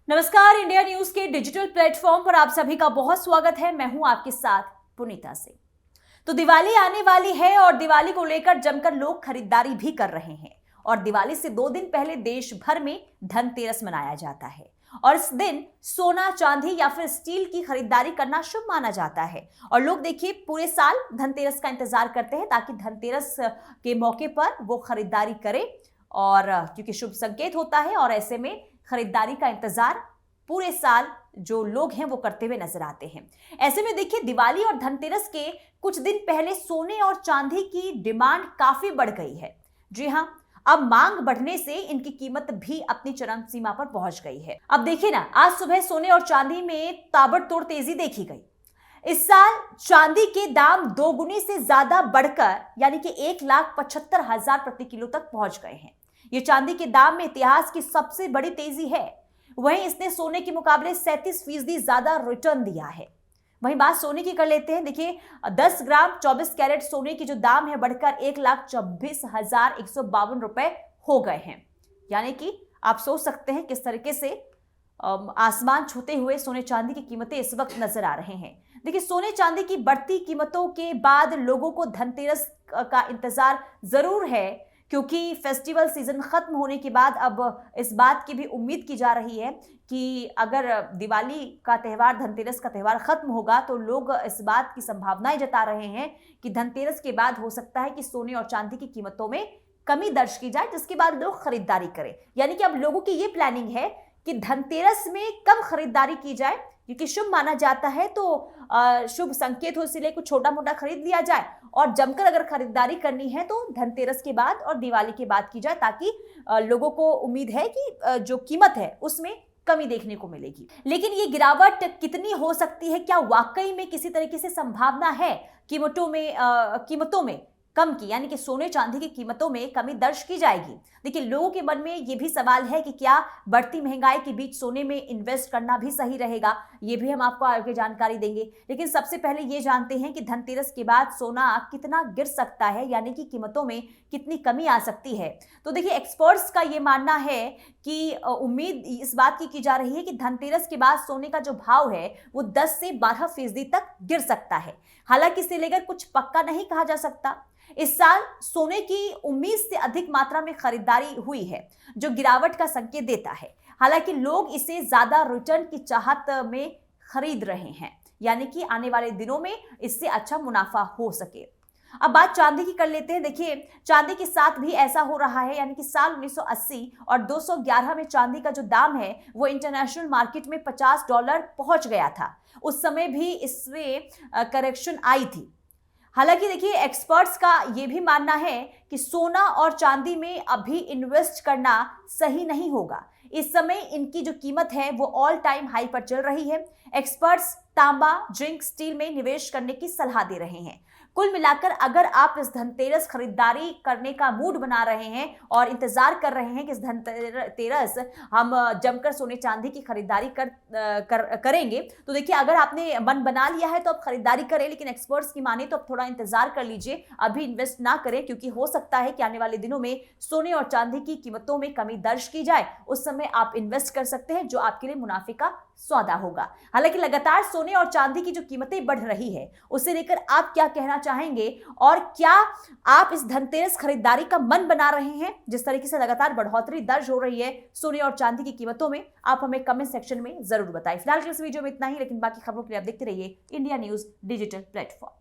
नमस्कार, India news के digital platform पर आप सभी का बहुत स्वागत है। मैं हूं आपके साथ पुनीता सिंह। तो दिवाली आने वाली है और दिवाली को लेकर जमकर लोग खरीदारी भी कर रहे हैं। और दिवाली से 2 दिन पहले देश भर में धनतेरस मनाया जाता है और इस दिन सोना, चांदी या फिर स्टील की खरीदारी करना शुभ माना जाता है। और लोग देखिए पूरे साल धनतेरस का इंतजार करते हैं ताकि धनतेरस के मौके पर वो खरीदारी करें, और क्योंकि शुभ संकेत होता है और ऐसे में खरीदारी का इंतजार पूरे साल जो लोग हैं वो करते हुए नजर आते हैं। ऐसे में देखिए दिवाली और धनतेरस के कुछ दिन पहले सोने और चांदी की डिमांड काफी बढ़ गई है। जी हां, अब मांग बढ़ने से इनकी कीमत भी अपनी चरम सीमा पर पहुंच गई है। अब देखिए ना, आज सुबह सोने और चांदी में ताबड़तोड़ तेजी देखी गई। इस साल चांदी के दाम 2 गुनी से ज्यादा बढ़कर यानी कि 1,75,000 प्रति किलो तक पहुंच गए हैं। ये चांदी के दाम में इतिहास की सबसे बड़ी तेजी है। वहीं इसने सोने के मुकाबले 37% ज्यादा रिटर्न दिया है। वहीं बात सोने की कर लेते हैं। देखिए 10 ग्राम 24 कैरेट सोने की जो दाम है बढ़कर 1,26,152 रुपए हो गए हैं। यानी कि आप सोच सकते हैं किस तरीके से आसमान छूते हुए सोने चांदी की कीमतें इस वक्त नजर आ रहे हैं। देखिए सोने चांदी की बढ़ती कीमतों के बाद लोगों को धनतेरस का इंतजार जरूर है, क्योंकि फेस्टिवल सीजन खत्म होने के बाद अब इस बात की भी उम्मीद की जा रही है कि अगर दिवाली का त्यौहार, धनतेरस का त्यौहार खत्म होगा तो लोग इस बात की संभावनाएं जता रहे हैं कि धनतेरस के बाद हो सकता है कि सोने और चांदी की कीमतों में कमी दर्ज की जाए, जिसके बाद लोग खरीदारी करें। यानी कि अब लोगों की ये प्लानिंग है कि धनतेरस में कम खरीदारी की जाए, क्योंकि शुभ माना जाता है तो शुभ संकेत हो, इसलिए कुछ छोटा मोटा खरीद लिया जाए और जमकर अगर खरीदारी करनी है तो धनतेरस के बाद और दिवाली के बाद की जाए, ताकि लोगों को उम्मीद है कि जो कीमत है उसमें कमी देखने को मिलेगी। लेकिन ये गिरावट कितनी हो सकती है, क्या वाकई में किसी तरीके से संभावना है कीमतों में कम की, यानी कि सोने चांदी की कीमतों में कमी दर्ज की जाएगी? देखिए लोगों के मन में ये भी सवाल है कि क्या बढ़ती महंगाई के बीच सोने में इन्वेस्ट करना भी सही रहेगा। ये भी हम आपको आगे जानकारी देंगे। लेकिन सबसे पहले ये जानते हैं कि धनतेरस के बाद सोना कितना गिर सकता है, यानी कि कीमतों में कितनी कमी आ सकती है। तो देखिए एक्सपर्ट्स का ये मानना है कि उम्मीद इस बात की जा रही है कि धनतेरस के बाद सोने का जो भाव है वो 10 से 12% तक गिर सकता है। हालांकि इसे लेकर कुछ पक्का नहीं कहा जा सकता। इस साल सोने की उम्मीद से अधिक मात्रा में खरीदारी हुई है, जो गिरावट का संकेत देता है। हालांकि लोग इसे ज्यादा रिटर्न की चाहत में खरीद रहे हैं, यानी कि आने वाले दिनों में इससे अच्छा मुनाफा हो सके। अब बात चांदी की कर लेते हैं। देखिए चांदी के साथ भी ऐसा हो रहा है, यानी कि साल 1980 और 211 में चांदी का जो दाम है वो इंटरनेशनल मार्केट में $50 पहुंच गया था। उस समय भी इसमें करेक्शन आई थी। हालांकि देखिए एक्सपर्ट्स का यह भी मानना है कि सोना और चांदी में अभी इन्वेस्ट करना सही नहीं होगा। इस समय इनकी जो कीमत है वो ऑल टाइम हाई पर चल रही है। एक्सपर्ट्स तांबा, जिंक, स्टील में निवेश करने की सलाह दे रहे हैं। कुल मिलाकर अगर आप इस धनतेरस खरीदारी करने का मूड बना रहे हैं और इंतजार कर रहे हैं कि इस धनतेरस हम जमकर सोने चांदी की खरीदारी करेंगे, तो देखिए अगर आपने मन बना लिया है तो आप खरीदारी करें, लेकिन एक्सपर्ट्स की माने तो अब थोड़ा इंतजार कर लीजिए, अभी इन्वेस्ट ना करें, क्योंकि हो सकता है कि आने वाले दिनों में सोने और चांदी की कीमतों में कमी दर्ज की जाए। उस समय आप इन्वेस्ट कर सकते हैं, जो आपके लिए मुनाफे का सौदा होगा। हालांकि लगातार सोने और चांदी की जो कीमतें बढ़ रही है उसे लेकर आप क्या कहना चाहेंगे, और क्या आप इस धनतेरस खरीदारी का मन बना रहे हैं? जिस तरीके से लगातार बढ़ोतरी दर्ज हो रही है सोने और चांदी की कीमतों में, आप हमें कमेंट सेक्शन में जरूर बताएं। फिलहाल के इस वीडियो में इतना ही, लेकिन बाकी खबरों के लिए आप देखते रहिए इंडिया न्यूज डिजिटल प्लेटफॉर्म।